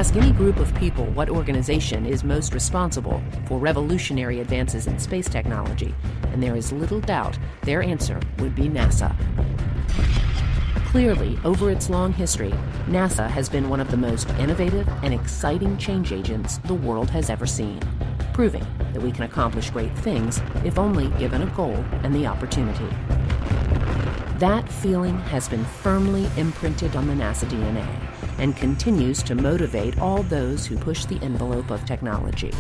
Ask any group of people what organization is most responsible for revolutionary advances in space technology, and there is little doubt their answer would be NASA. Clearly, over its long history, NASA has been one of the most innovative and exciting change agents the world has ever seen, proving that we can accomplish great things if only given a goal and the opportunity. That feeling has been firmly imprinted on the NASA DNA and continues to motivate all those who push the envelope of technology.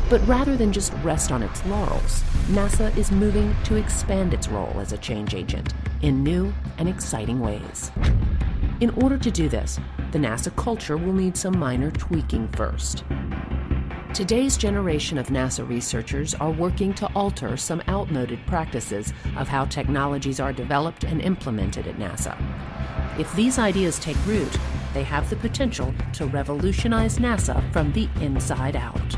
But rather than just rest on its laurels, NASA is moving to expand its role as a change agent in new and exciting ways. In order to do this, the NASA culture will need some minor tweaking first. Today's generation of NASA researchers are working to alter some outmoded practices of how technologies are developed and implemented at NASA. If these ideas take root, they have the potential to revolutionize NASA from the inside out.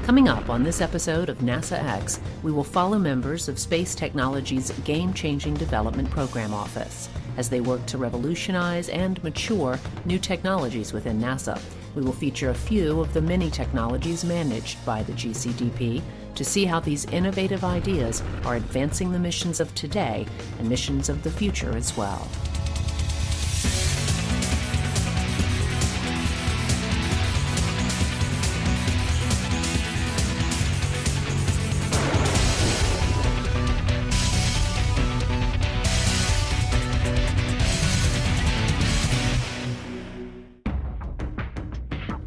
Coming up on this episode of NASA X, we will follow members of Space Technology's Game-Changing Development Program Office as they work to revolutionize and mature new technologies within NASA. We will feature a few of the many technologies managed by the GCDP to see how these innovative ideas are advancing the missions of today and missions of the future as well.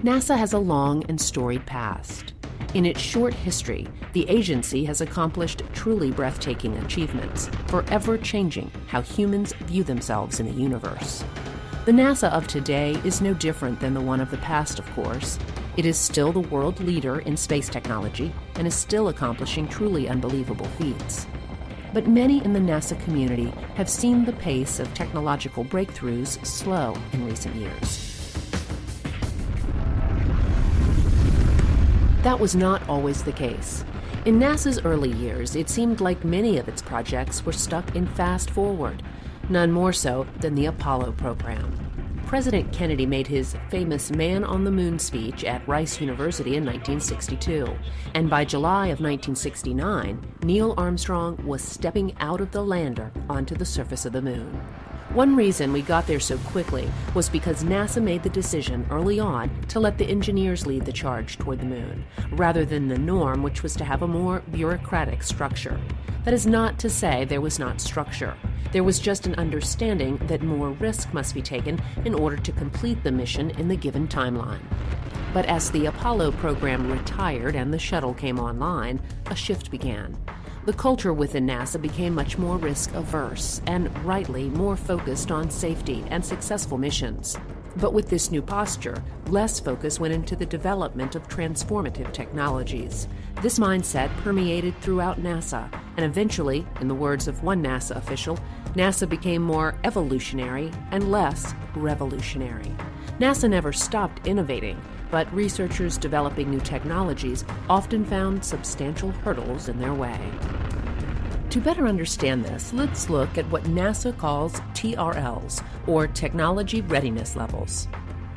NASA has a long and storied past. In its short history, the agency has accomplished truly breathtaking achievements, forever changing how humans view themselves in the universe. The NASA of today is no different than the one of the past, of course. It is still the world leader in space technology and is still accomplishing truly unbelievable feats. But many in the NASA community have seen the pace of technological breakthroughs slow in recent years. That was not always the case. In NASA's early years, it seemed like many of its projects were stuck in fast forward, none more so than the Apollo program. President Kennedy made his famous Man on the Moon speech at Rice University in 1962, and by July of 1969, Neil Armstrong was stepping out of the lander onto the surface of the moon. One reason we got there so quickly was because NASA made the decision early on to let the engineers lead the charge toward the moon, rather than the norm, which was to have a more bureaucratic structure. That is not to say there was not structure. There was just an understanding that more risk must be taken in order to complete the mission in the given timeline. But as the Apollo program retired and the shuttle came online, a shift began. The culture within NASA became much more risk-averse and, rightly, more focused on safety and successful missions. But with this new posture, less focus went into the development of transformative technologies. This mindset permeated throughout NASA, and eventually, in the words of one NASA official, NASA became more evolutionary and less revolutionary. NASA never stopped innovating, but researchers developing new technologies often found substantial hurdles in their way. To better understand this, let's look at what NASA calls TRLs, or Technology Readiness Levels.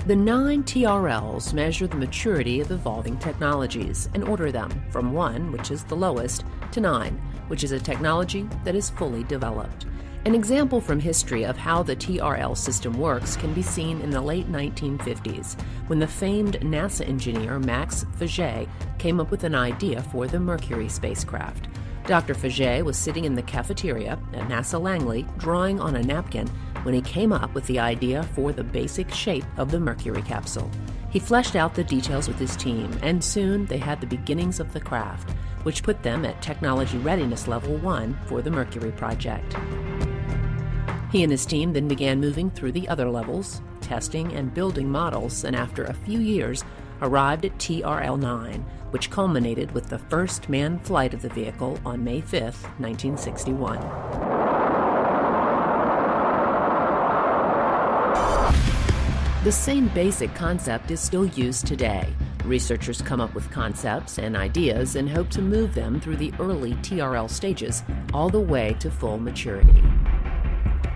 The 9 TRLs measure the maturity of evolving technologies and order them from 1, which is the lowest, to 9, which is a technology that is fully developed. An example from history of how the TRL system works can be seen in the late 1950s, when the famed NASA engineer Max Faget came up with an idea for the Mercury spacecraft. Dr. Faget was sitting in the cafeteria at NASA Langley drawing on a napkin when he came up with the idea for the basic shape of the Mercury capsule. He fleshed out the details with his team, and soon they had the beginnings of the craft, which put them at Technology Readiness Level 1 for the Mercury project. He and his team then began moving through the other levels, testing and building models, and after a few years arrived at TRL 9, which culminated with the first manned flight of the vehicle on May 5, 1961. The same basic concept is still used today. Researchers come up with concepts and ideas and hope to move them through the early TRL stages all the way to full maturity.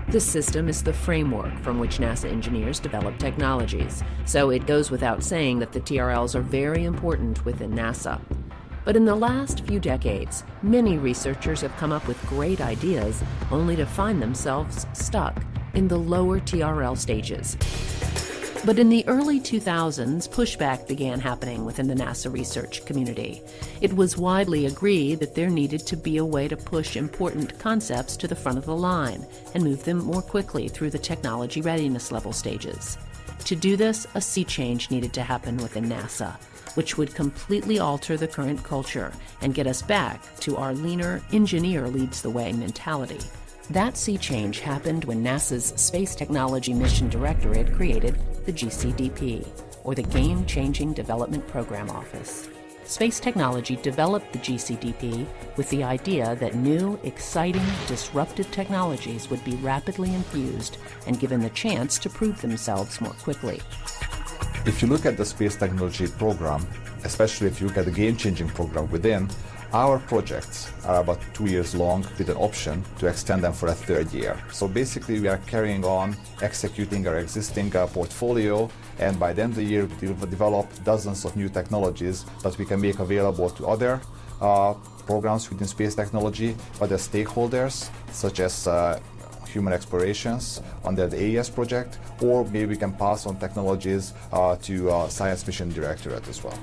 This system is the framework from which NASA engineers develop technologies, so it goes without saying that the TRLs are very important within NASA. But in the last few decades, many researchers have come up with great ideas only to find themselves stuck in the lower TRL stages. But in the early 2000s, pushback began happening within the NASA research community. It was widely agreed that there needed to be a way to push important concepts to the front of the line and move them more quickly through the technology readiness level stages. To do this, a sea change needed to happen within NASA, which would completely alter the current culture and get us back to our leaner, engineer leads the way mentality. That sea change happened when NASA's Space Technology Mission Directorate created the GCDP, or the Game-Changing Development Program Office. Space Technology developed the GCDP with the idea that new, exciting, disruptive technologies would be rapidly infused and given the chance to prove themselves more quickly. If you look at the Space Technology Program, especially if you look at the Game-Changing Program within, our projects are about 2 years long with an option to extend them for a third year. So basically we are carrying on executing our existing portfolio, and by the end of the year we will develop dozens of new technologies that we can make available to other programs within space technology, other stakeholders such as human explorations under the AES project, or maybe we can pass on technologies to Science Mission Directorate as well.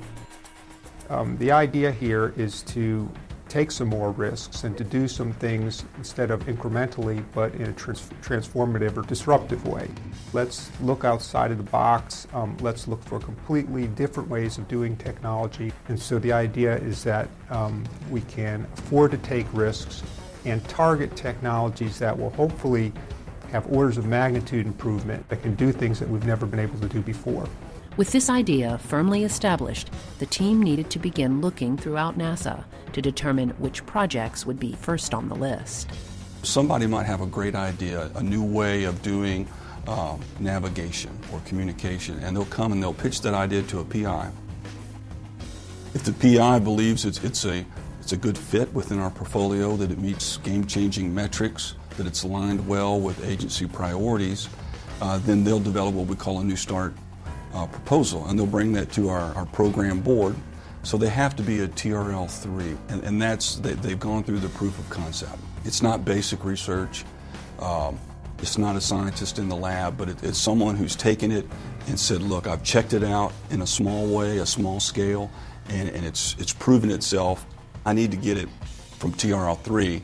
The idea here is to take some more risks and to do some things instead of incrementally, but in a transformative or disruptive way. Let's look outside of the box. Let's look for completely different ways of doing technology. And so the idea is that we can afford to take risks and target technologies that will hopefully have orders of magnitude improvement that can do things that we've never been able to do before. With this idea firmly established, the team needed to begin looking throughout NASA to determine which projects would be first on the list. Somebody might have a great idea, a new way of doing navigation or communication, and they'll come and they'll pitch that idea to a PI. If the PI believes it's a good fit within our portfolio, that it meets game-changing metrics, that it's aligned well with agency priorities, then they'll develop what we call a New Start proposal, and they'll bring that to our program board. So they have to be a TRL3, and they've gone through the proof of concept. It's not basic research, it's not a scientist in the lab, but it's someone who's taken it and said, look, I've checked it out in a small way, a small scale, and it's proven itself. I need to get it from TRL3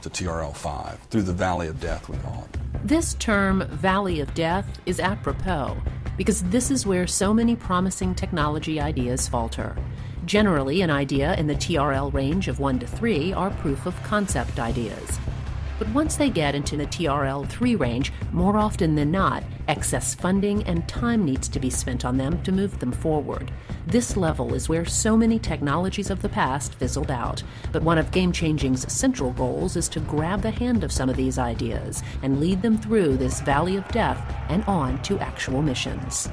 to TRL5, through the Valley of Death, we call it. This term, Valley of Death, is apropos, because this is where so many promising technology ideas falter. Generally, an idea in the TRL range of 1 to 3 are proof of concept ideas. But once they get into the TRL3 range, more often than not, excess funding and time needs to be spent on them to move them forward. This level is where so many technologies of the past fizzled out. But one of Game-Changing's central goals is to grab the hand of some of these ideas and lead them through this valley of death and on to actual missions.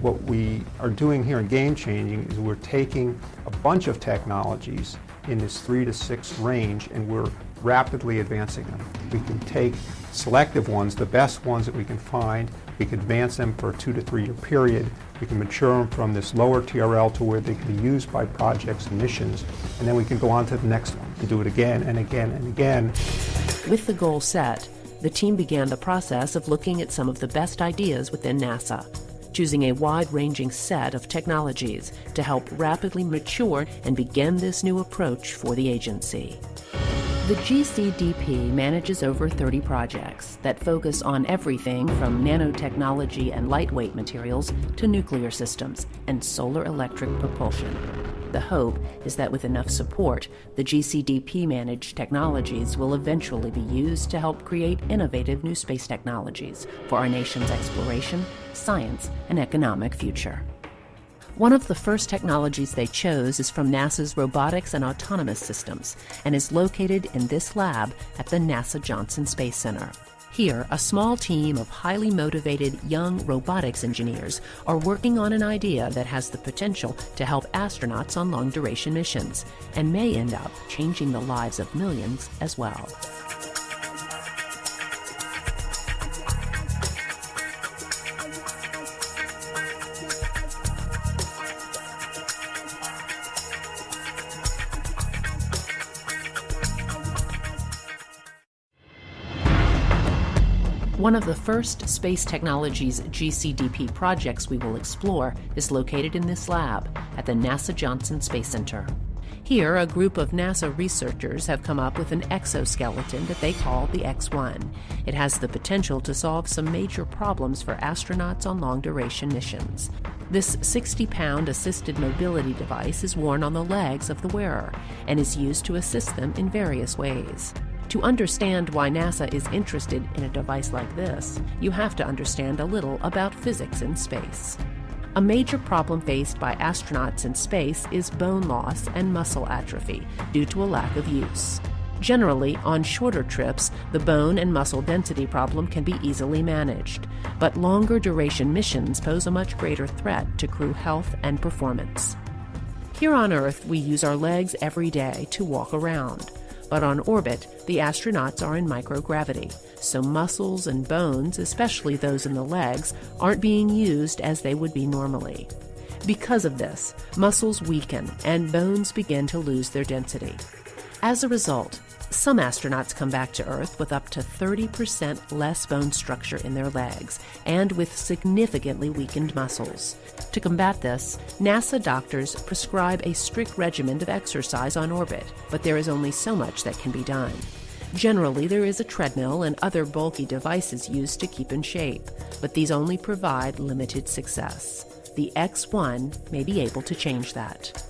What we are doing here in Game-Changing is we're taking a bunch of technologies in this 3 to 6 range, and we're rapidly advancing them. We can take selective ones, the best ones that we can find, we can advance them for a 2 to 3 year period, we can mature them from this lower TRL to where they can be used by projects and missions, and then we can go on to the next one and do it again and again and again. With the goal set, the team began the process of looking at some of the best ideas within NASA, choosing a wide-ranging set of technologies to help rapidly mature and begin this new approach for the agency. The GCDP manages over 30 projects that focus on everything from nanotechnology and lightweight materials to nuclear systems and solar electric propulsion. The hope is that with enough support, the GCDP-managed technologies will eventually be used to help create innovative new space technologies for our nation's exploration, science, and economic future. One of the first technologies they chose is from NASA's Robotics and Autonomous Systems and is located in this lab at the NASA Johnson Space Center. Here, a small team of highly motivated young robotics engineers are working on an idea that has the potential to help astronauts on long-duration missions and may end up changing the lives of millions as well. One of the first Space Technologies GCDP projects we will explore is located in this lab at the NASA Johnson Space Center. Here, a group of NASA researchers have come up with an exoskeleton that they call the X-1. It has the potential to solve some major problems for astronauts on long-duration missions. This 60-pound assisted mobility device is worn on the legs of the wearer and is used to assist them in various ways. To understand why NASA is interested in a device like this, you have to understand a little about physics in space. A major problem faced by astronauts in space is bone loss and muscle atrophy due to a lack of use. Generally, on shorter trips, the bone and muscle density problem can be easily managed, but longer duration missions pose a much greater threat to crew health and performance. Here on Earth, we use our legs every day to walk around. But on orbit, the astronauts are in microgravity, so muscles and bones, especially those in the legs, aren't being used as they would be normally. Because of this, muscles weaken and bones begin to lose their density. As a result, some astronauts come back to Earth with up to 30% less bone structure in their legs and with significantly weakened muscles. To combat this, NASA doctors prescribe a strict regimen of exercise on orbit, but there is only so much that can be done. Generally, there is a treadmill and other bulky devices used to keep in shape, but these only provide limited success. The X-1 may be able to change that.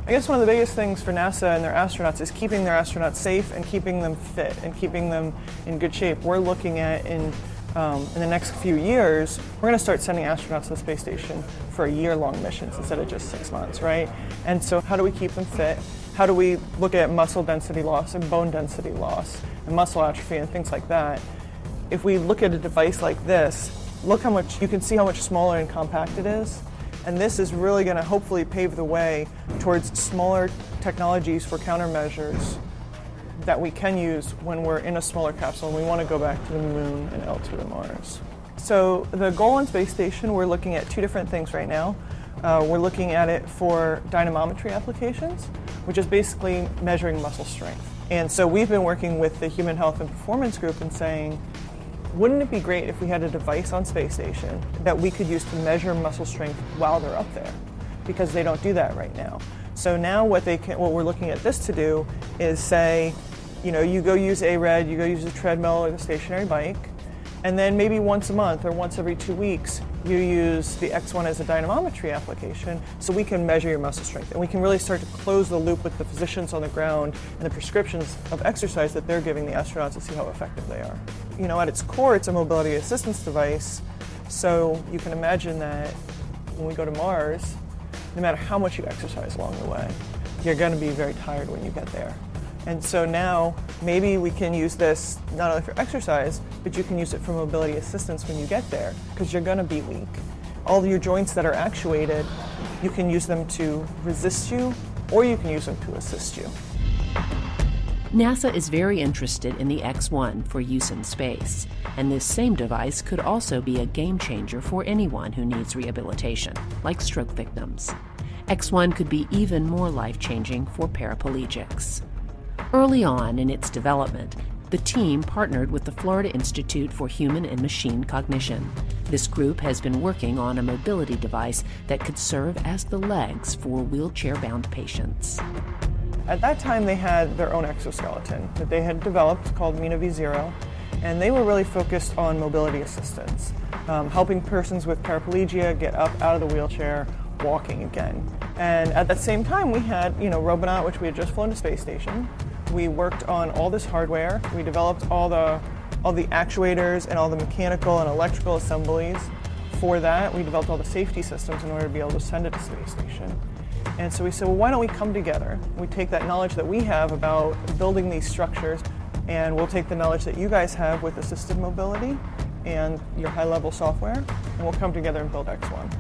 I guess one of the biggest things for NASA and their astronauts is keeping their astronauts safe and keeping them fit and keeping them in good shape. We're looking at in the next few years, we're going to start sending astronauts to the space station for year-long missions instead of just 6 months, right? And so how do we keep them fit? How do we look at muscle density loss and bone density loss and muscle atrophy and things like that? If we look at a device like this, look how much, you can see how much smaller and compact it is. And this is really going to hopefully pave the way towards smaller technologies for countermeasures that we can use when we're in a smaller capsule and we want to go back to the moon and out to Mars. So the goal on space station, we're looking at two different things right now. We're looking at it for dynamometry applications, which is basically measuring muscle strength. And so we've been working with the Human Health and Performance Group and saying, wouldn't it be great if we had a device on space station that we could use to measure muscle strength while they're up there? Because they don't do that right now. So now what we're looking at this to do is say, you go use ARED, you go use a treadmill or the stationary bike, and then maybe once a month or once every 2 weeks, you use the X-1 as a dynamometry application so we can measure your muscle strength. And we can really start to close the loop with the physicians on the ground and the prescriptions of exercise that they're giving the astronauts to see how effective they are. At its core, it's a mobility assistance device, so you can imagine that when we go to Mars, no matter how much you exercise along the way, you're going to be very tired when you get there. And so now, maybe we can use this not only for exercise, but you can use it for mobility assistance when you get there, because you're going to be weak. All of your joints that are actuated, you can use them to resist you, or you can use them to assist you. NASA is very interested in the X-1 for use in space, and this same device could also be a game changer for anyone who needs rehabilitation, like stroke victims. X-1 could be even more life-changing for paraplegics. Early on in its development, the team partnered with the Florida Institute for Human and Machine Cognition. This group has been working on a mobility device that could serve as the legs for wheelchair-bound patients. At that time, they had their own exoskeleton that they had developed called Mina V0, and they were really focused on mobility assistance, helping persons with paraplegia get up out of the wheelchair, walking again. And at that same time, we had, Robonaut, which we had just flown to space station. We worked on all this hardware. We developed all the actuators and all the mechanical and electrical assemblies for that. We developed all the safety systems in order to be able to send it to space station. And so we said, well, why don't we come together? We take that knowledge that we have about building these structures, and we'll take the knowledge that you guys have with assisted mobility and your high-level software, and we'll come together and build X-1.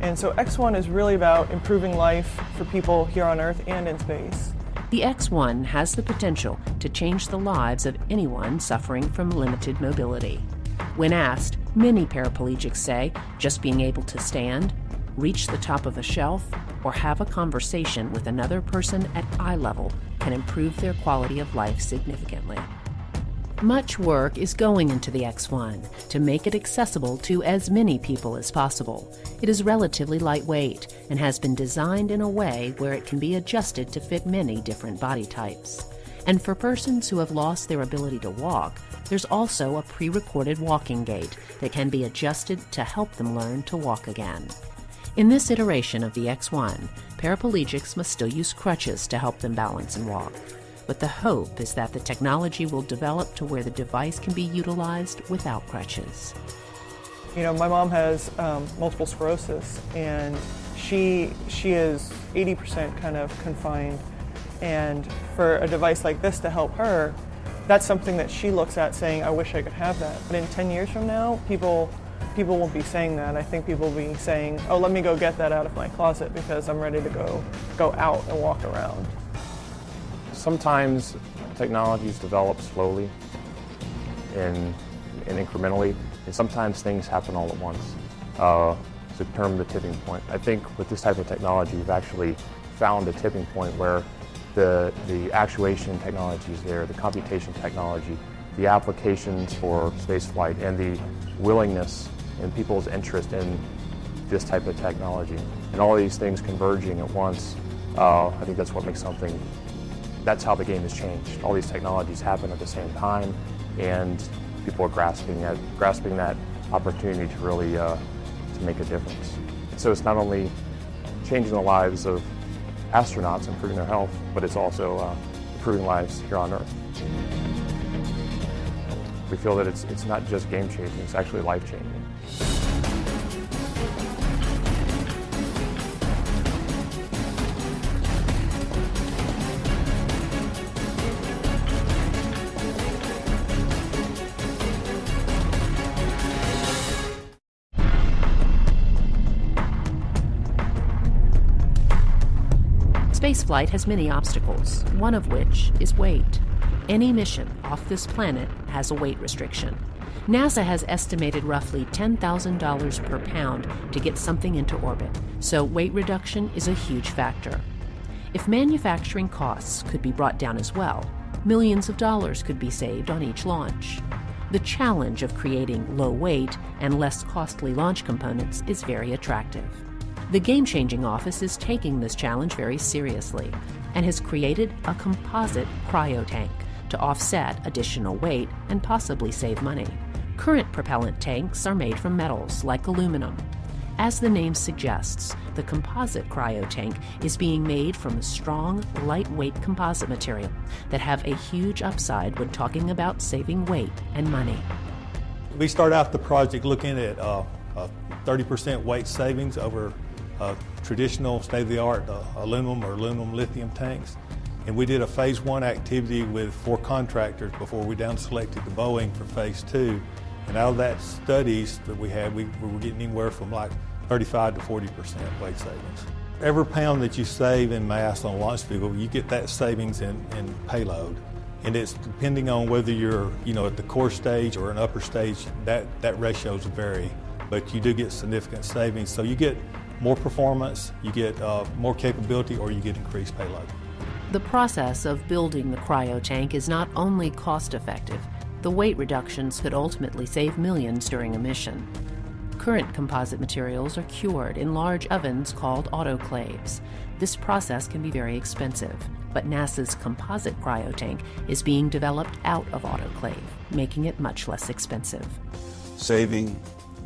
And so X-1 is really about improving life for people here on Earth and in space. The X-1 has the potential to change the lives of anyone suffering from limited mobility. When asked, many paraplegics say just being able to stand, reach the top of a shelf, or have a conversation with another person at eye level can improve their quality of life significantly. Much work is going into the X1 to make it accessible to as many people as possible. It is relatively lightweight and has been designed in a way where it can be adjusted to fit many different body types. And for persons who have lost their ability to walk, there's also a pre-recorded walking gait that can be adjusted to help them learn to walk again. In this iteration of the X1, paraplegics must still use crutches to help them balance and walk. But the hope is that the technology will develop to where the device can be utilized without crutches. You know, my mom has multiple sclerosis, and she is 80% kind of confined. And for a device like this to help her, that's something that she looks at saying, I wish I could have that. But in 10 years from now, people won't be saying that. I think people will be saying, oh, let me go get that out of my closet because I'm ready to go out and walk around. Sometimes technologies develop slowly and incrementally, and sometimes things happen all at once. It's a term, the tipping point. I think with this type of technology, we've actually found a tipping point where the actuation technology is there, the computation technology, the applications for spaceflight, and the willingness and people's interest in this type of technology. And all these things converging at once, I think that's what makes something. That's how the game has changed. All these technologies happen at the same time, and people are grasping that opportunity to really to make a difference. So it's not only changing the lives of astronauts, improving their health, but it's also improving lives here on Earth. We feel that it's not just game-changing, it's actually life-changing. Spaceflight has many obstacles, one of which is weight. Any mission off this planet has a weight restriction. NASA has estimated roughly $10,000 per pound to get something into orbit, so weight reduction is a huge factor. If manufacturing costs could be brought down as well, millions of dollars could be saved on each launch. The challenge of creating low weight and less costly launch components is very attractive. The Game-Changing Office is taking this challenge very seriously and has created a composite cryotank to offset additional weight and possibly save money. Current propellant tanks are made from metals like aluminum. As the name suggests, the composite cryotank is being made from a strong, lightweight composite material that have a huge upside when talking about saving weight and money. We start out the project looking at 30% weight savings over traditional state-of-the-art aluminum or aluminum lithium tanks. And we did a phase 1 activity with 4 contractors before we down selected the Boeing for phase 2. And out of that studies that we had, we were getting anywhere from like 35 to 40% weight savings. Every pound that you save in mass on a launch vehicle, you get that savings in payload. And it's depending on whether you're at the core stage or an upper stage, that ratios vary. But you do get significant savings. So you get more performance, you get more capability, or you get increased payload. The process of building the cryotank is not only cost-effective, the weight reductions could ultimately save millions during a mission. Current composite materials are cured in large ovens called autoclaves. This process can be very expensive, but NASA's composite cryotank is being developed out of autoclave, making it much less expensive. Saving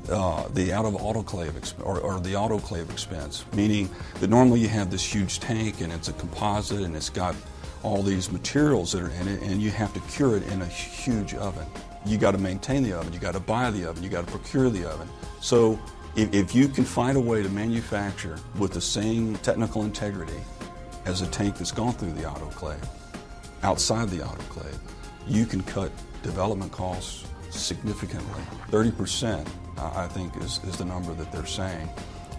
the out of autoclave or the autoclave expense, meaning that normally you have this huge tank and it's a composite and it's got all these materials that are in it, and you have to cure it in a huge oven. You got to maintain the oven, you got to buy the oven, you got to procure the oven. So if you can find a way to manufacture with the same technical integrity as a tank that's gone through the autoclave, outside the autoclave, you can cut development costs significantly. 30%, I think, is the number that they're saying.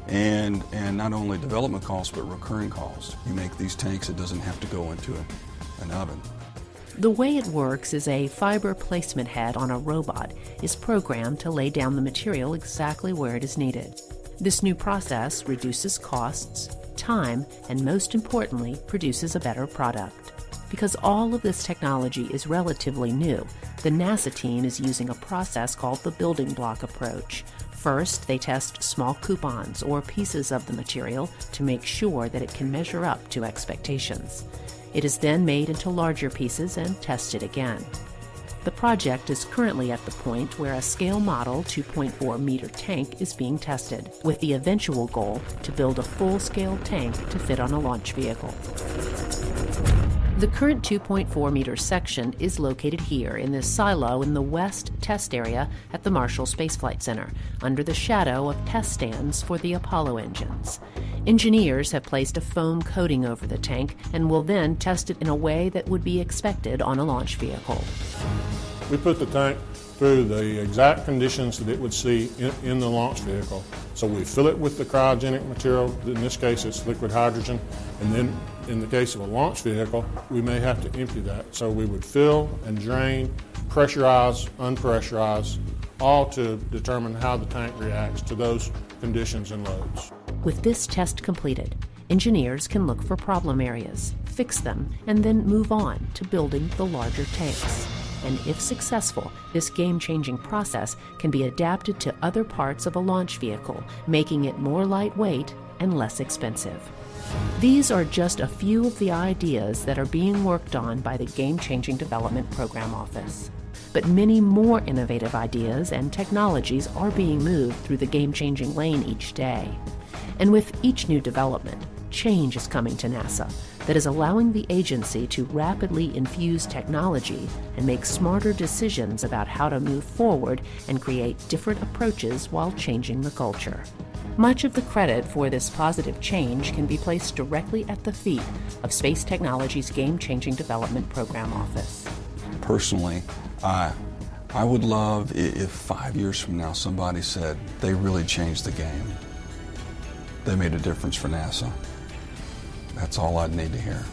And not only development costs, but recurring costs. You make these tanks, it doesn't have to go into an oven. The way it works is a fiber placement head on a robot is programmed to lay down the material exactly where it is needed. This new process reduces costs, time, and most importantly, produces a better product. Because all of this technology is relatively new, the NASA team is using a process called the building block approach. First, they test small coupons or pieces of the material to make sure that it can measure up to expectations. It is then made into larger pieces and tested again. The project is currently at the point where a scale model 2.4 meter tank is being tested, with the eventual goal to build a full-scale tank to fit on a launch vehicle. The current 2.4 meter section is located here in this silo in the west test area at the Marshall Space Flight Center, under the shadow of test stands for the Apollo engines. Engineers have placed a foam coating over the tank and will then test it in a way that would be expected on a launch vehicle. We put the tank through the exact conditions that it would see in the launch vehicle. So we fill it with the cryogenic material, in this case it's liquid hydrogen, and then in the case of a launch vehicle, we may have to empty that. So we would fill and drain, pressurize, unpressurize, all to determine how the tank reacts to those conditions and loads. With this test completed, engineers can look for problem areas, fix them, and then move on to building the larger tanks. And if successful, this game-changing process can be adapted to other parts of a launch vehicle, making it more lightweight and less expensive. These are just a few of the ideas that are being worked on by the Game-Changing Development Program Office. But many more innovative ideas and technologies are being moved through the game-changing lane each day. And with each new development, change is coming to NASA that is allowing the agency to rapidly infuse technology and make smarter decisions about how to move forward and create different approaches while changing the culture. Much of the credit for this positive change can be placed directly at the feet of Space Technology's Game-Changing Development Program Office. Personally, I would love if 5 years from now somebody said they really changed the game. They made a difference for NASA. That's all I'd need to hear.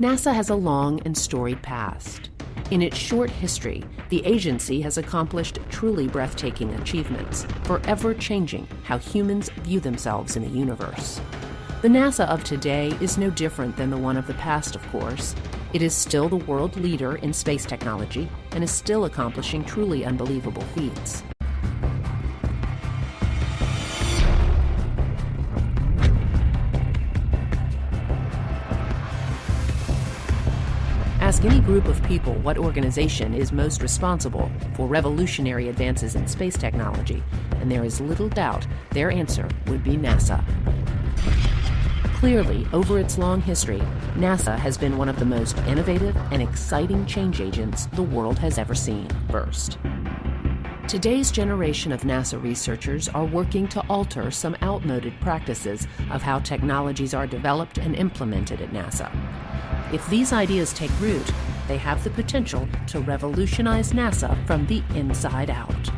NASA has a long and storied past. In its short history, the agency has accomplished truly breathtaking achievements, forever changing how humans view themselves in the universe. The NASA of today is no different than the one of the past, of course. It is still the world leader in space technology and is still accomplishing truly unbelievable feats. Ask any group of people what organization is most responsible for revolutionary advances in space technology, and there is little doubt their answer would be NASA. Clearly, over its long history, NASA has been one of the most innovative and exciting change agents the world has ever seen. First, today's generation of NASA researchers are working to alter some outmoded practices of how technologies are developed and implemented at NASA. If these ideas take root, they have the potential to revolutionize NASA from the inside out.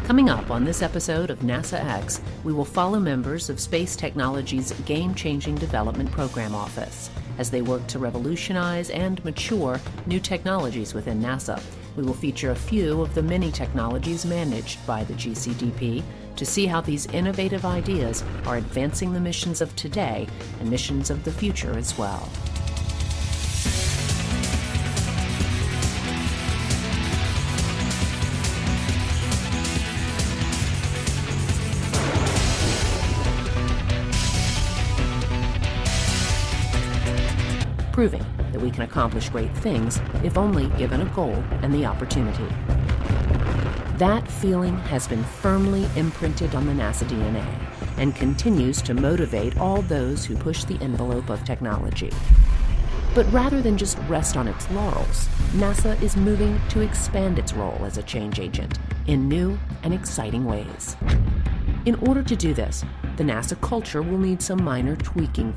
Coming up on this episode of NASA X, we will follow members of Space Technology's Game-Changing Development Program Office as they work to revolutionize and mature new technologies within NASA. We will feature a few of the many technologies managed by the GCDP to see how these innovative ideas are advancing the missions of today and missions of the future as well. Proving that we can accomplish great things if only given a goal and the opportunity. That feeling has been firmly imprinted on the NASA DNA and continues to motivate all those who push the envelope of technology. But rather than just rest on its laurels, NASA is moving to expand its role as a change agent in new and exciting ways. In order to do this, the NASA culture will need some minor tweaking.